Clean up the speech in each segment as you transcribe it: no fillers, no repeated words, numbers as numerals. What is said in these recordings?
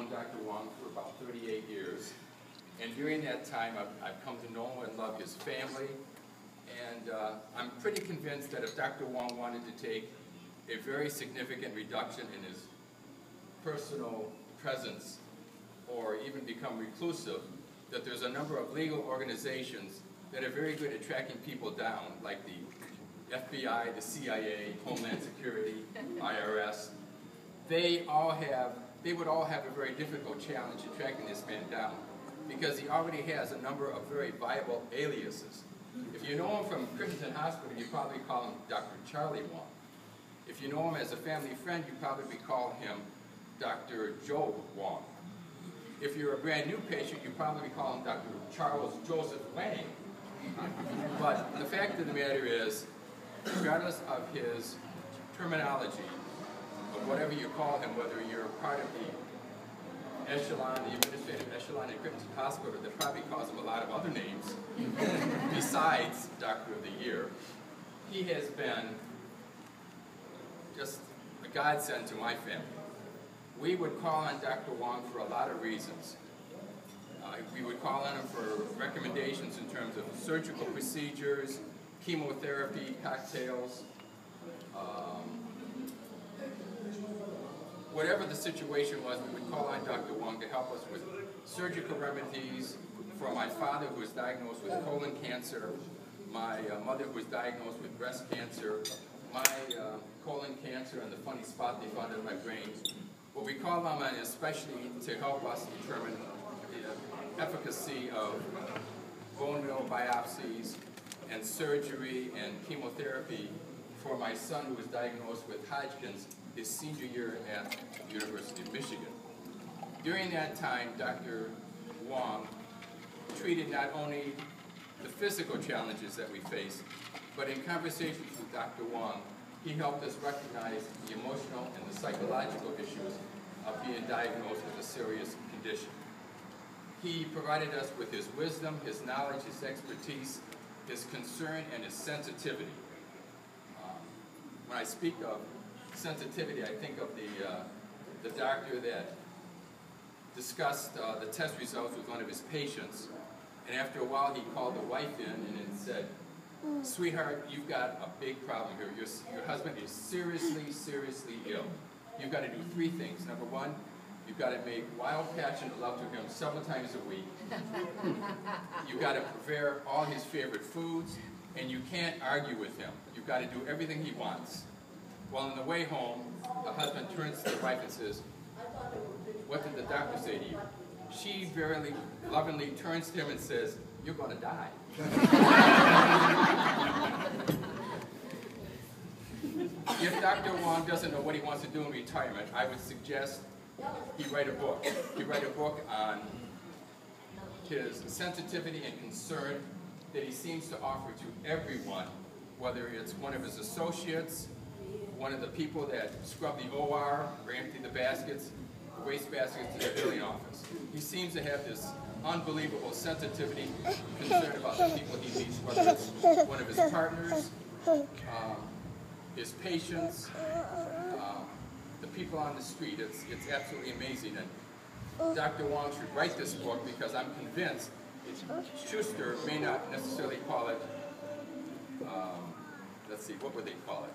Dr. Wong for about 38 years. And during that time, I've come to know and love his family. And I'm pretty convinced that if Dr. Wong wanted to take a very significant reduction in his personal presence or even become reclusive, that there's a number of legal organizations that are very good at tracking people down, like the FBI, the CIA, Homeland Security, IRS. They would all have a very difficult challenge in tracking this man down because he already has a number of very viable aliases. If you know him from Crittenton Hospital, you probably call him Dr. Charlie Wong. If you know him as a family friend, you probably call him Dr. Joe Wong. If you're a brand new patient, you probably call him Dr. Charles Joseph Wang. But the fact of the matter is, regardless of his terminology, of whatever you call him, whether you're part of the echelon, the administrative echelon at Crittenton Hospital, that probably calls him a lot of other names besides Doctor of the Year, he has been just a godsend to my family. We would call on Dr. Wong for a lot of reasons. We would call on him for recommendations in terms of surgical procedures, chemotherapy, cocktails, whatever the situation was, we would call on Dr. Wong to help us with surgical remedies for my father who was diagnosed with colon cancer, my mother who was diagnosed with breast cancer, my colon cancer and the funny spot they found in my brain. What we call on him especially to help us determine the efficacy of bone marrow biopsies and surgery and chemotherapy for my son who was diagnosed with Hodgkin's his senior year at the University of Michigan. During that time, Dr. Wong treated not only the physical challenges that we face, but in conversations with Dr. Wong, he helped us recognize the emotional and the psychological issues of being diagnosed with a serious condition. He provided us with his wisdom, his knowledge, his expertise, his concern, and his sensitivity. When I speak of sensitivity, I think of the doctor that discussed the test results with one of his patients, and after a while he called the wife in and said, "Sweetheart, you've got a big problem here. Your husband is seriously, seriously ill. You've got to do 3 things. Number 1, you've got to make wild, passionate love to him several times a week. You've got to prepare all his favorite foods, and you can't argue with him. You've got to do everything he wants." Well, on the way home, the husband turns to the wife and says, "What did the doctor say to you?" She very lovingly turns to him and says, "You're going to die." If Dr. Wong doesn't know what he wants to do in retirement, I would suggest he write a book. He write a book on his sensitivity and concern that he seems to offer to everyone, whether it's one of his associates, one of the people that scrub the OR or empty the baskets, the waste baskets to the billing office. He seems to have this unbelievable sensitivity, concern about the people he meets, whether it's one of his partners, his patients, the people on the street. It's absolutely amazing. And Dr. Wong should write this book because I'm convinced Schuster may not necessarily call it, let's see, what would they call it?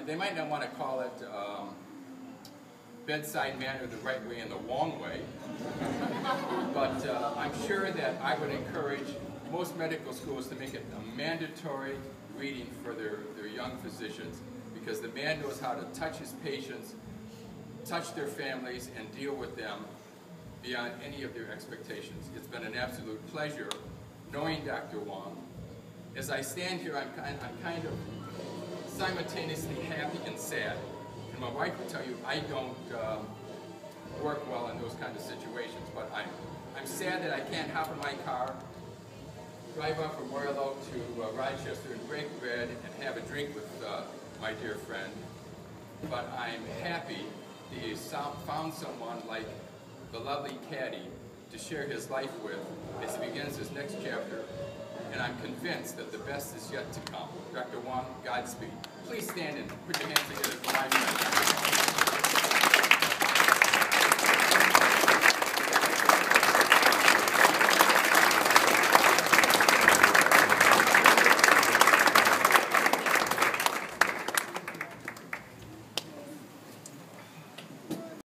They might not want to call it bedside manner the right way and the Wong way, but I'm sure that I would encourage most medical schools to make it a mandatory reading for their young physicians, because the man knows how to touch his patients, touch their families, and deal with them beyond any of their expectations. It's been an absolute pleasure knowing Dr. Wong. As I stand here, I'm kind of simultaneously happy and sad. And my wife will tell you I don't work well in those kind of situations, but I'm sad that I can't hop in my car, drive up from Royal Oak to Rochester and break bread and have a drink with my dear friend. But I'm happy that he found someone like the lovely Caddy to share his life with as he begins his next chapter. And I'm convinced that the best is yet to come. Dr. Wong, Godspeed. Please stand and put your hands together for my friend.